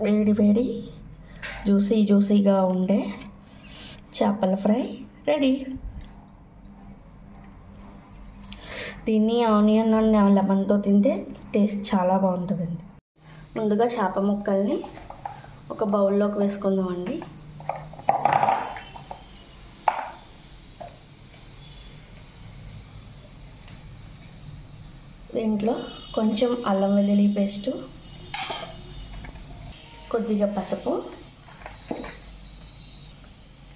వేడి వేడి జ్యూసీగా ఉండే చేపల ఫ్రై రెడీ. దీన్ని ఆనియన్ అండ్ లెమన్తో తింటే టేస్ట్ చాలా బాగుంటుందండి. ముందుగా చేప ముక్కల్ని ఒక బౌల్లోకి వేసుకుందామండి. దీంట్లో కొంచెం అల్లం వెల్లుల్లి పేస్టు, కొద్దిగా పసుపు,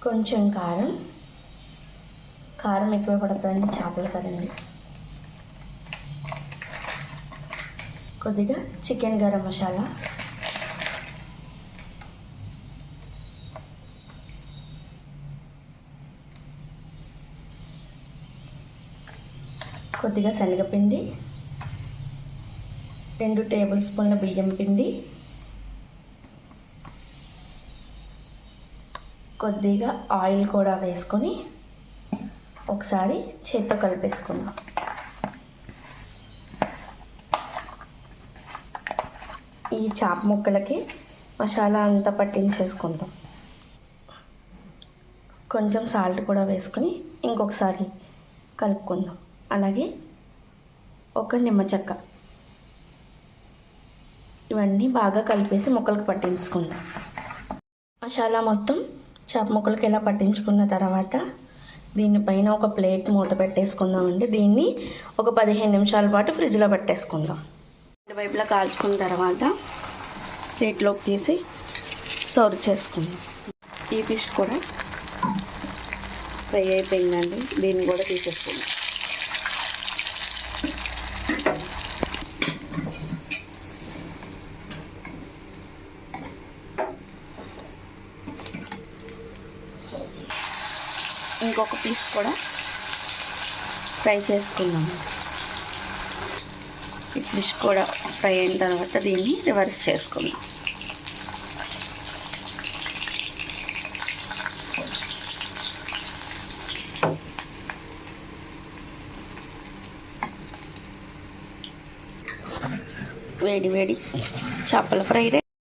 కొంచెం కారం ఎక్కువ పడుతుందండి చేపలు కదండి. కొద్దిగా చికెన్ గరం మసాలా, కొద్దిగా శనగపిండి, 2 టేబుల్ స్పూన్ల బియ్యం పిండి, కొద్దిగా ఆయిల్ కూడా వేసుకొని ఒకసారి చేత్తో కలిపేసుకుందాం. ఈ చేప ముక్కలకి మసాలా అంతా పట్టించేసుకుందాం. కొంచెం సాల్ట్ కూడా వేసుకొని ఇంకొకసారి కలుపుకుందాం. అలాగే ఒక నిమ్మ చెక్క, ఇవన్నీ బాగా కలిపేసి ముక్కలకు పట్టించుకుందాం. మసాలా మొత్తం చేప ముక్కలకి ఇలా పట్టించుకున్న తర్వాత దీనిపైన ఒక ప్లేట్ మూత పెట్టేసుకుందామండి. దీన్ని ఒక 15 నిమిషాల పాటు ఫ్రిడ్జ్లో పెట్టేసుకుందాం. రెండు వైపులా కాల్చుకున్న తర్వాత ప్లేట్లోకి తీసి సర్వ్ చేసుకుందాం. ఈ ఫిష్ కూడా ఫ్రై అయిపోయిందండి. దీన్ని కూడా తీసేసుకుందాం. ఇంకొక పీస్ కూడా ఫ్రై చేసుకుందాం. ఈ ఫిష్ కూడా ఫ్రై అయిన తర్వాత దీన్ని రివర్స్ చేసుకుందాం. వేడి వేడి చేపల ఫ్రై